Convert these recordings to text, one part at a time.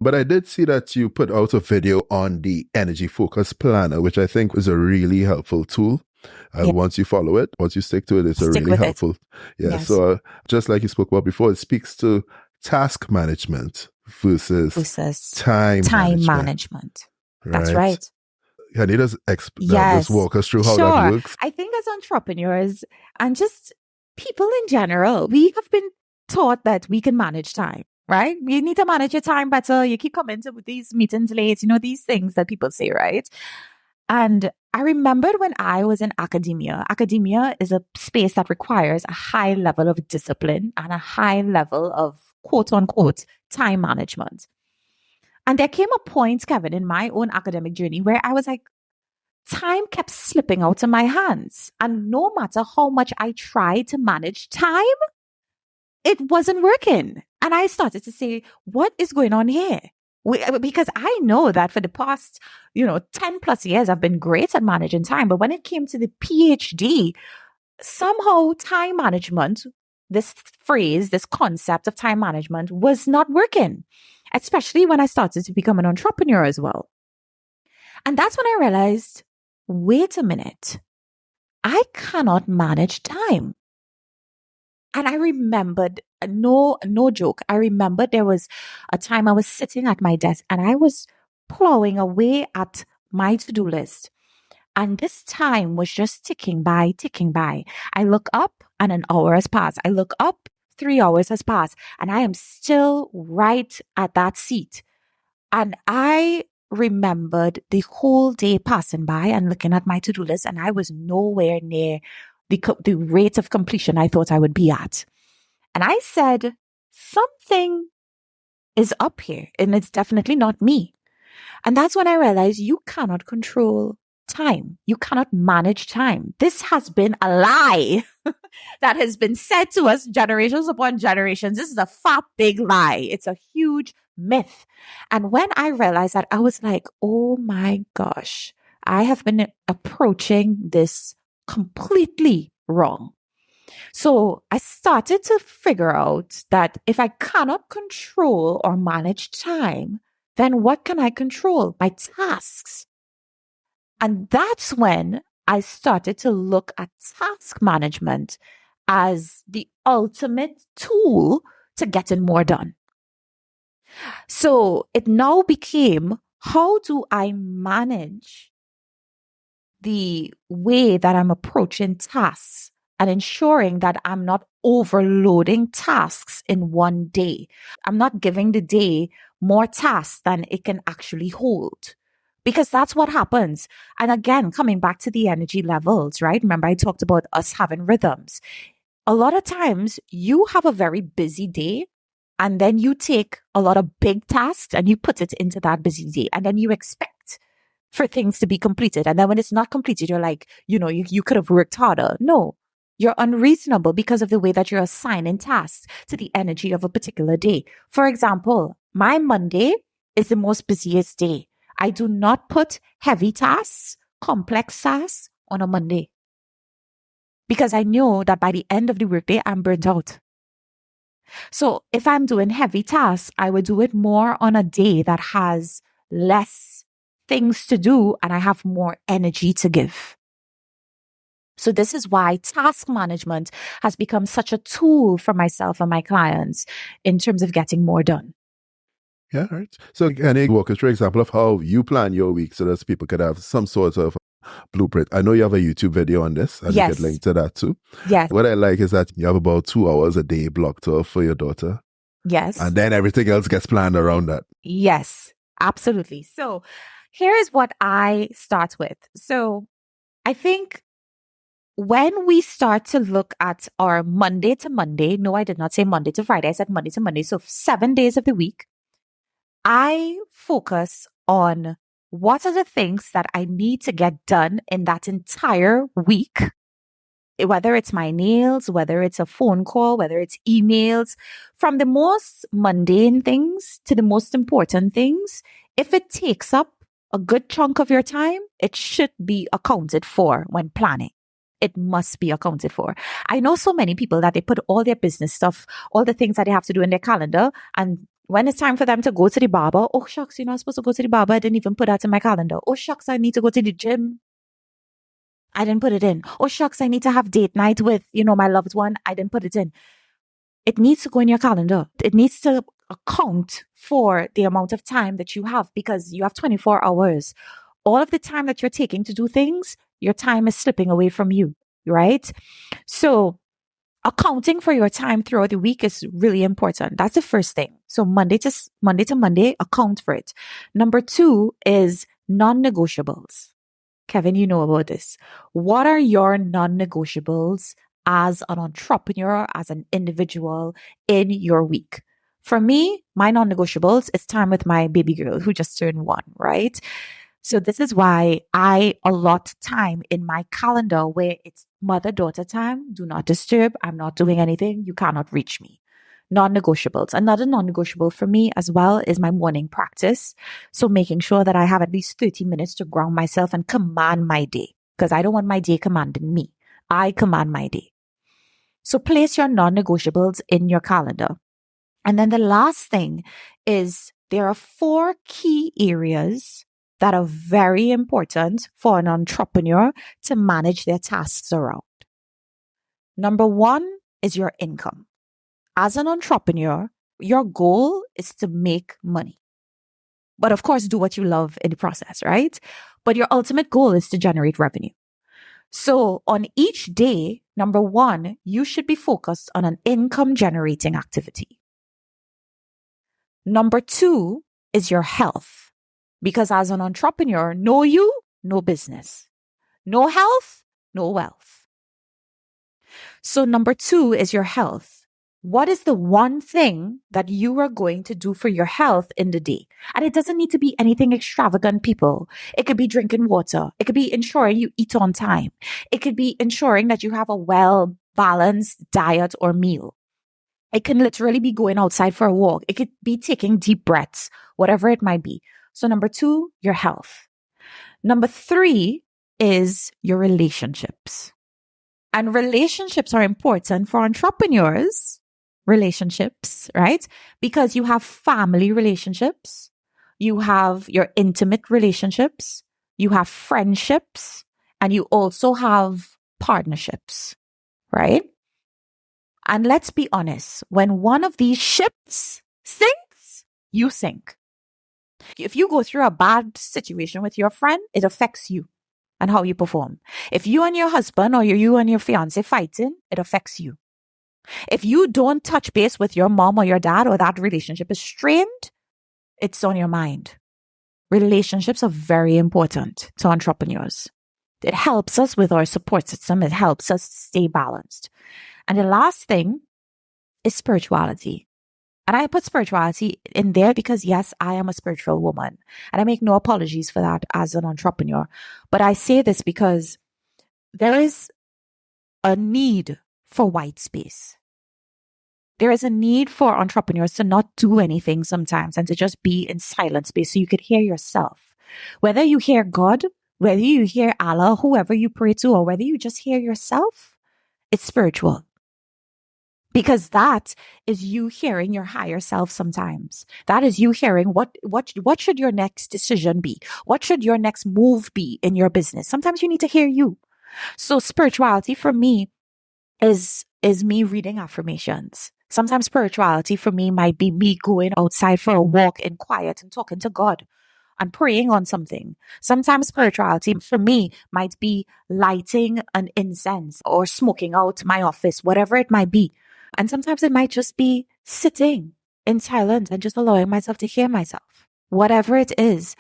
But I did see that you put out a video on the Energy Focus Planner, which I think is a really helpful tool. Yeah. Once you follow it, once you stick to it, it's a Stick really with it. helpful. Yeah. Yes. So just like you spoke about before, it speaks to task management versus time management. That's right. Can you just walk us through how that works? I think as entrepreneurs and just people in general, we have been taught that we can manage time, right? You need to manage your time better. You keep coming to these meetings late, these things that people say, right? And I remembered when I was in academia. Academia is a space that requires a high level of discipline and a high level of quote unquote time management. And there came a point, Kevin, in my own academic journey where I was like, time kept slipping out of my hands. And no matter how much I tried to manage time, it wasn't working. And I started to say, what is going on here? Because I know that for the past, 10 plus years, I've been great at managing time. But when it came to the PhD, somehow time management, this phrase, this concept of time management was not working, especially when I started to become an entrepreneur as well. And that's when I realized, wait a minute, I cannot manage time. And I remembered, no joke, I remember there was a time I was sitting at my desk and I was plowing away at my to-do list. And this time was just ticking by. I look up and an hour has passed. I look up, 3 hours has passed. And I am still right at that seat. And I remembered the whole day passing by and looking at my to-do list. And I was nowhere near the rate of completion I thought I would be at. And I said, something is up here and it's definitely not me. And that's when I realized you cannot control time. You cannot manage time. This has been a lie that has been said to us generations upon generations. This is a fat big lie. It's a huge myth. And when I realized that, I was like, oh my gosh, I have been approaching this completely wrong. So I started to figure out that if I cannot control or manage time, then what can I control? My tasks. And that's when I started to look at task management as the ultimate tool to getting more done. So it now became, how do I manage the way that I'm approaching tasks and ensuring that I'm not overloading tasks in one day? I'm not giving the day more tasks than it can actually hold. Because that's what happens. And again, coming back to the energy levels, right? Remember, I talked about us having rhythms. A lot of times you have a very busy day and then you take a lot of big tasks and you put it into that busy day. And then you expect for things to be completed. And then when it's not completed, you're like, you could have worked harder. No, you're unreasonable because of the way that you're assigning tasks to the energy of a particular day. For example, my Monday is the most busiest day. I do not put heavy tasks, complex tasks on a Monday because I know that by the end of the workday, I'm burnt out. So if I'm doing heavy tasks, I would do it more on a day that has less things to do and I have more energy to give. So this is why task management has become such a tool for myself and my clients in terms of getting more done. Yeah, right. So can you walk us through an example of how you plan your week so that people could have some sort of blueprint? I know you have a YouTube video on this, and you could link to that too. Yes. What I like is that you have about 2 hours a day blocked off for your daughter. Yes. And then everything else gets planned around that. Yes, absolutely. So here is what I start with. So I think when we start to look at our Monday to Monday, no, I did not say Monday to Friday. I said Monday to Monday. So 7 days of the week, I focus on what are the things that I need to get done in that entire week, whether it's my nails, whether it's a phone call, whether it's emails, from the most mundane things to the most important things. If it takes up a good chunk of your time, it should be accounted for when planning. It must be accounted for. I know so many people that they put all their business stuff, all the things that they have to do in their calendar, and When it's time for them to go to the barber, oh shucks, you're not supposed to go to the barber. I didn't even put that in my calendar. Oh shucks, I need to go to the gym. I didn't put it in. Oh shucks, I need to have date night with, my loved one. I didn't put it in. It needs to go in your calendar. It needs to account for the amount of time that you have, because you have 24 hours. All of the time that you're taking to do things, your time is slipping away from you, right? So accounting for your time throughout the week is really important. That's the first thing. So Monday to Monday, account for it. Number 2 is non-negotiables. Kevin, you know about this. What are your non-negotiables as an entrepreneur, as an individual in your week? For me, my non-negotiables is time with my baby girl who just turned 1, right? So this is why I allot time in my calendar where it's mother-daughter time. Do not disturb. I'm not doing anything. You cannot reach me. Non-negotiables. Another non-negotiable for me as well is my morning practice. So making sure that I have at least 30 minutes to ground myself and command my day, because I don't want my day commanding me. I command my day. So place your non-negotiables in your calendar. And then the last thing is there are 4 key areas that are very important for an entrepreneur to manage their tasks around. Number 1 is your income. As an entrepreneur, your goal is to make money. But of course, do what you love in the process, right? But your ultimate goal is to generate revenue. So on each day, number 1, you should be focused on an income generating activity. Number 2 is your health. Because as an entrepreneur, no you, no business. No health, no wealth. So number 2 is your health. What is the one thing that you are going to do for your health in the day? And it doesn't need to be anything extravagant, people. It could be drinking water. It could be ensuring you eat on time. It could be ensuring that you have a well-balanced diet or meal. It can literally be going outside for a walk. It could be taking deep breaths, whatever it might be. So number 2, your health. Number 3 is your relationships. And relationships are important for entrepreneurs. Relationships, right? Because you have family relationships, you have your intimate relationships, you have friendships, and you also have partnerships, right? And let's be honest, when one of these ships sinks, you sink. If you go through a bad situation with your friend, it affects you and how you perform. If you and your husband or you and your fiance fighting, it affects you. If you don't touch base with your mom or your dad, or that relationship is strained, it's on your mind. Relationships are very important to entrepreneurs. It helps us with our support system. It helps us stay balanced. And the last thing is spirituality. And I put spirituality in there because, yes, I am a spiritual woman. And I make no apologies for that as an entrepreneur. But I say this because there is a need for white space. There is a need for entrepreneurs to not do anything sometimes and to just be in silent space so you could hear yourself. Whether you hear God, whether you hear Allah, whoever you pray to, or whether you just hear yourself, it's spiritual. Because that is you hearing your higher self sometimes. That is you hearing what should your next decision be? What should your next move be in your business? Sometimes you need to hear you. So spirituality for me is me reading affirmations. Sometimes spirituality for me might be me going outside for a walk in quiet and talking to God and praying on something. Sometimes spirituality for me might be lighting an incense or smoking out my office, whatever it might be. And sometimes it might just be sitting in silence and just allowing myself to hear myself. Whatever it is,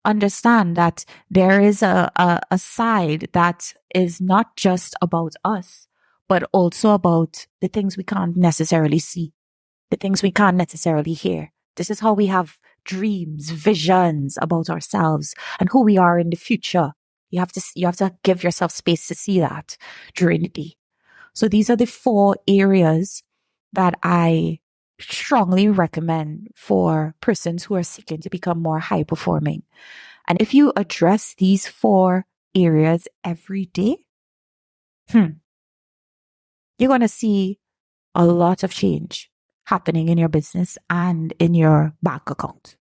understand that there is a side that is not just about us, but also about the things we can't necessarily see, the things we can't necessarily hear. This is how we have dreams, visions about ourselves and who we are in the future. You have to give yourself space to see that during the day. So these are the 4 areas that I strongly recommend for persons who are seeking to become more high performing. And if you address these 4 areas every day, you're going to see a lot of change. happening in your business and in your bank account.